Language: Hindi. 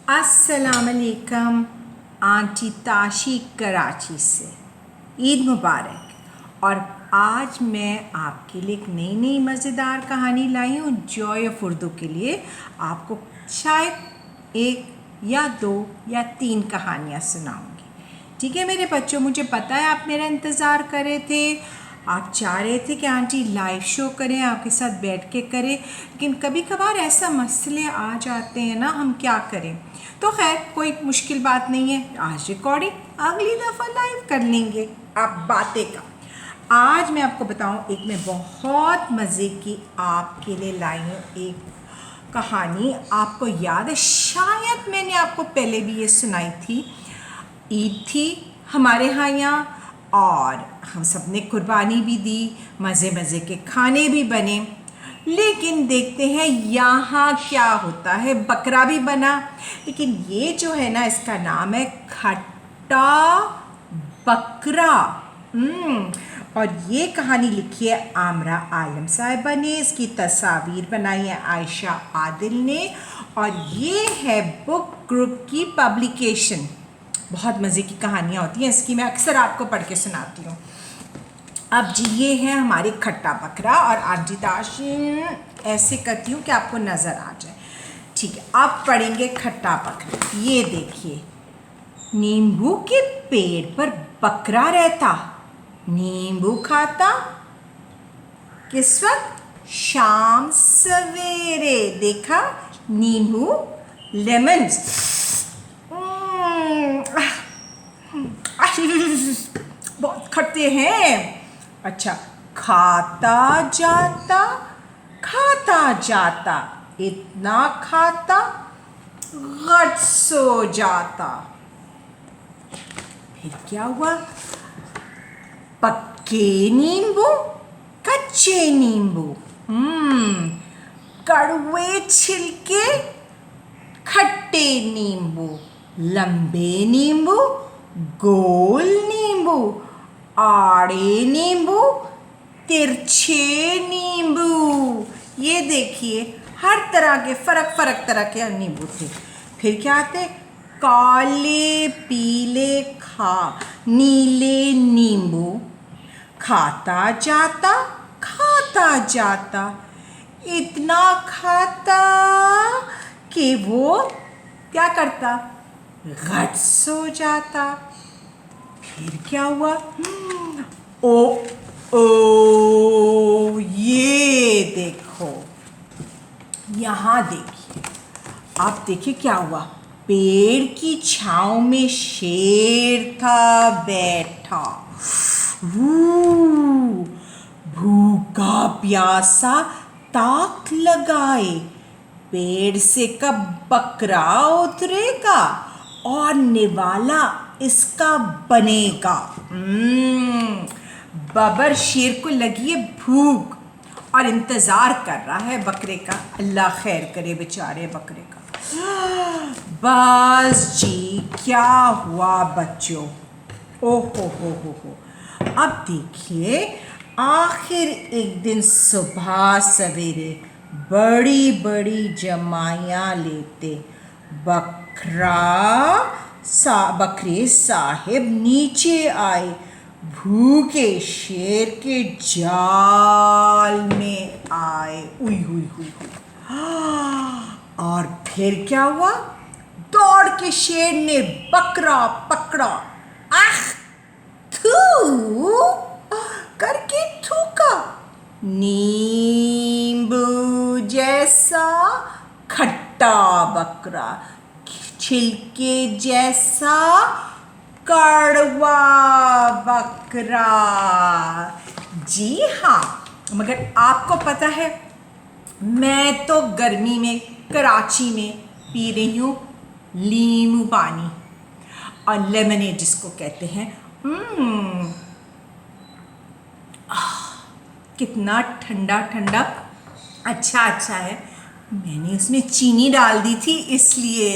अस्सलामुअलैकुम। आंटी ताशी कराची से ईद मुबारक। और आज मैं आपके लिए एक नई मज़ेदार कहानी लाई हूँ जॉय ऑफ उर्दू के लिए। आपको शायद एक या दो या तीन कहानियाँ सुनाऊंगी। ठीक है मेरे बच्चों, मुझे पता है आप मेरा इंतज़ार कर रहे थे, आप चाह रहे थे कि आंटी लाइव शो करें, आपके साथ बैठ के करें, लेकिन कभी कभार ऐसा मसले आ जाते हैं ना, हम क्या करें। तो खैर कोई मुश्किल बात नहीं है, आज रिकॉर्डिंग अगली दफ़ा लाइव कर लेंगे। आप बातें का आज मैं आपको बताऊं, एक मैं बहुत मज़े की आपके लिए लाई हूँ एक कहानी। आपको याद है, शायद मैंने आपको पहले भी ये सुनाई थी। ईद थी हमारे यहाँ और हम सब ने कुर्बानी भी दी, मज़े मज़े के खाने भी बने। लेकिन देखते हैं यहाँ क्या होता है। बकरा भी बना, लेकिन ये जो है ना, इसका नाम है खट्टा बकरा। और ये कहानी लिखी है आमरा आलम साहिबा ने, इसकी तस्वीर बनाई है आयशा आदिल ने, और ये है बुक ग्रुप की पब्लिकेशन। बहुत मज़े की कहानियाँ होती हैं इसकी, मैं अक्सर आपको पढ़ के सुनाती हूँ। अब जी ये है हमारी खट्टा बकरा, और आंटी ताशी ऐसे करती हूँ कि आपको नज़र आ जाए। ठीक है, अब पढ़ेंगे खट्टा बकरा। ये देखिए, नींबू के पेड़ पर बकरा रहता, नींबू खाता किस वक्त? शाम सवेरे। देखा, नींबू लेमन बहुत खट्टे हैं। अच्छा, खाता जाता, इतना खाता गट सो जाता। फिर क्या हुआ? पक्के नींबू, कच्चे नींबू, कड़वे छिलके, खट्टे नींबू, लंबे नींबू, गोल नींबू, आड़े नींबू, तिरछे नींबू। ये देखिए, हर तरह के फर्क तरह के नींबू थे। फिर क्या आते? काले, पीले, नीले नींबू। खाता जाता, इतना खाता कि वो क्या करता? गट सो जाता। फिर क्या हुआ? ये देखो, यहाँ देखिए, आप देखिए क्या हुआ। पेड़ की छांव में शेर था बैठा, भूखा प्यासा ताक लगाए। पेड़ से कब बकरा उतरेगा और निवाला इसका बनेगा। बबर शेर को लगी है भूख और इंतज़ार कर रहा है बकरे का। अल्लाह खैर करे बेचारे बकरे का। बस जी, क्या हुआ बच्चों? ओहो हो। अब देखिए, आखिर एक दिन सुबह सवेरे बड़ी जमाइयाँ लेते बकरे साहिब नीचे आए, भूखे शेर के जाल में आए। हुई। और फिर क्या हुआ? दौड़ के शेर ने बकरा पकड़ा, थू करके थूका। नींबू जैसा खट्टा बकरा, छिलके जैसा कड़वा बकरा। जी हाँ, मगर आपको पता है, मैं तो गर्मी में कराची में पी रही हूँ नींबू पानी, और लेमनेड जिसको कहते हैं। कितना ठंडा अच्छा है। मैंने उसमें चीनी डाल दी थी इसलिए।